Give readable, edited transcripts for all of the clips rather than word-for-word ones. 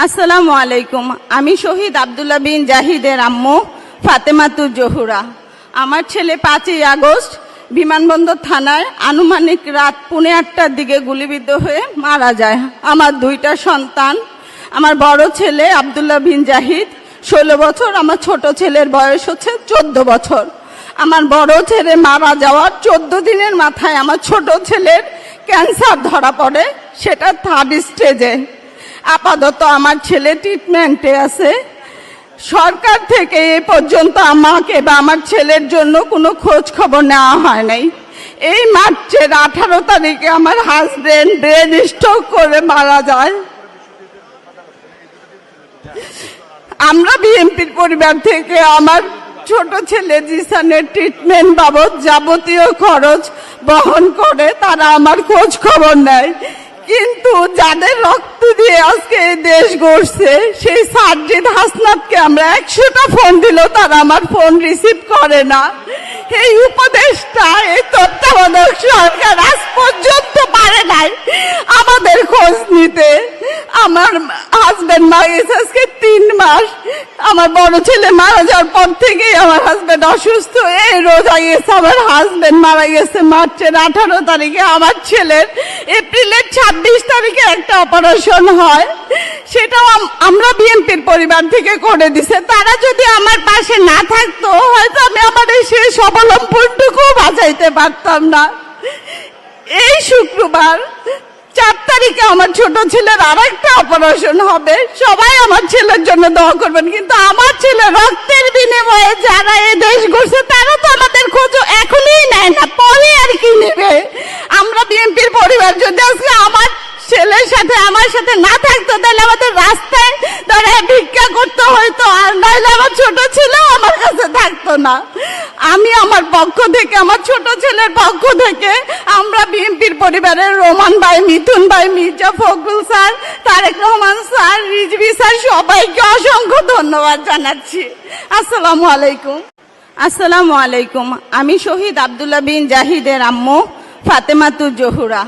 আসসালামু আলাইকুম। আমি শহীদ আব্দুল্লাহ বিন জাহিদের আম্মু ফাতেমাতুর জহুরা। আমার ছেলে 5ই আগস্ট বিমানবন্দর থানায় আনুমানিক রাত 8:45টার দিকে গুলিবিদ্ধ হয়ে মারা যায়। আমার 2টা সন্তান, আমার বড় ছেলে আব্দুল্লাহ বিন জাহিদ 16 বছর, আমার ছোট ছেলের বয়স হচ্ছে 14 বছর। আমার বড় ছেলে মারা যাওয়ার 14 দিনের মাথায় আমার ছোট ছেলের ক্যান্সার ধরা পড়ে, সেটা 3rd স্টেজে। আপাতত আমার ছেলে ট্রিটমেন্টে আছে। সরকার থেকে এ পর্যন্ত আমাকে বা আমার ছেলের জন্য কোনো খোঁজ খবর নেওয়া হয় নাই। এই মার্চের 18 তারিখে আমার হাজবেন্ড ব্রেন স্ট্রোক করে মারা যায়। আমরা বিএনপির পরিবার থেকে আমার ছোট ছেলে জিসানের ট্রিটমেন্ট বাবদ যাবতীয় খরচ বহন করে, তারা আমার খোঁজ খবর নেয়। কিন্তু যাদের রক্ত দিয়ে আজকে এই দেশ গড়ছে, সেই সাজ্জিদ হাসনাতকে আমরা 100টা ফোন দিলেও তারা আমার ফোন রিসিভ করে না। এই উপদেশটা, এই তত্ত্বাবধায়ক সরকার আজ পর্যন্ত পারে নাই আমাদের খোঁজ নিতে। আমার হাজবেন্ড মারা গেছে আজকে 3 মাস। আমার বড় ছেলে মারা যাওয়ার পর থেকেই আমার হাজবেন্ড অসুস্থ। এই রোজা গেছে আমার হাজবেন্ড মারা গেছে মার্চের 18 তারিখে। আমার ছেলের এপ্রিলের 26 তারিখে একটা অপারেশন হয়, সেটাও আমরা বিএনপির পরিবার থেকে করে দিছে। তারা যদি আমার পাশে না থাকতো, হয়তো আমি আমার এই শেষ অবলম্বনটুকু বাঁচাইতে পারতাম না। এই শুক্রবার 4 তারিখে আমার ছোট ছেলের আরেকটা অপারেশন হবে। সবাই আমার ছেলের জন্য দোয়া করবেন। কিন্তু আমার ছেলে রক্তের বিনিময়ে যারা এই দেশ গড়ছে, তারা তো আমাদের খোঁজ এখনই নেয় না, পরে আর কি নেবে। আমরা বিএনপির পরিবার যদি আজকে আমার ছেলের সাথে আমার সাথে না থাকতো, তাহলে আমাদের রাস্তায় দাঁড়ায় ভিক্ষা করতে হইতো, আর নাইলে আমার ছোট ছেলেও আমার কাছে থাকতো না। আমি আমার পক্ষ থেকে, আমার ছোট ছেলের পক্ষ থেকে, আমরা বিএনপির পরিবারের রোমান ভাই, মিথুন ভাই, Mirza Fakhrul sir, Tarique Rahman sir, Rizvi sir, সবাইকে অসংখ্য ধন্যবাদ জানাচ্ছি। আসসালামু আলাইকুম। আসসালামু আলাইকুম। আমি শহীদ আব্দুল্লাহ বিন জাহিদের আম্মু ফাতেমাতুর জহুরা।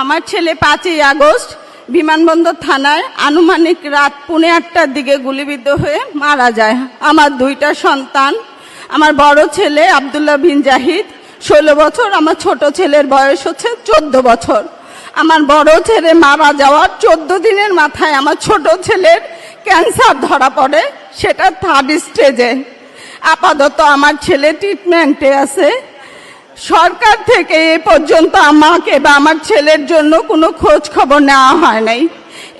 আমার ছেলে 5ই আগস্ট বিমানবন্দর থানায় আনুমানিক রাত 8:45টার দিকে গুলিবিদ্ধ হয়ে মারা যায়। আমার 2টা সন্তান, আমার বড় ছেলে আব্দুল্লাহ বিন জাহিদ 16 বছর, আমার ছোট ছেলের বয়স হচ্ছে 14 বছর। আমার বড় ছেলে মারা যাওয়ার 14 দিনের মাথায় আমার ছোট ছেলের ক্যান্সার ধরা পড়ে, সেটা 3rd স্টেজে। আপাতত আমার ছেলে ট্রিটমেন্টে আছে। সরকার থেকে এ পর্যন্ত আমাকে বা আমার ছেলের জন্য কোনো খোঁজ খবর নেওয়া হয় নাই।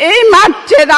এই মার্চের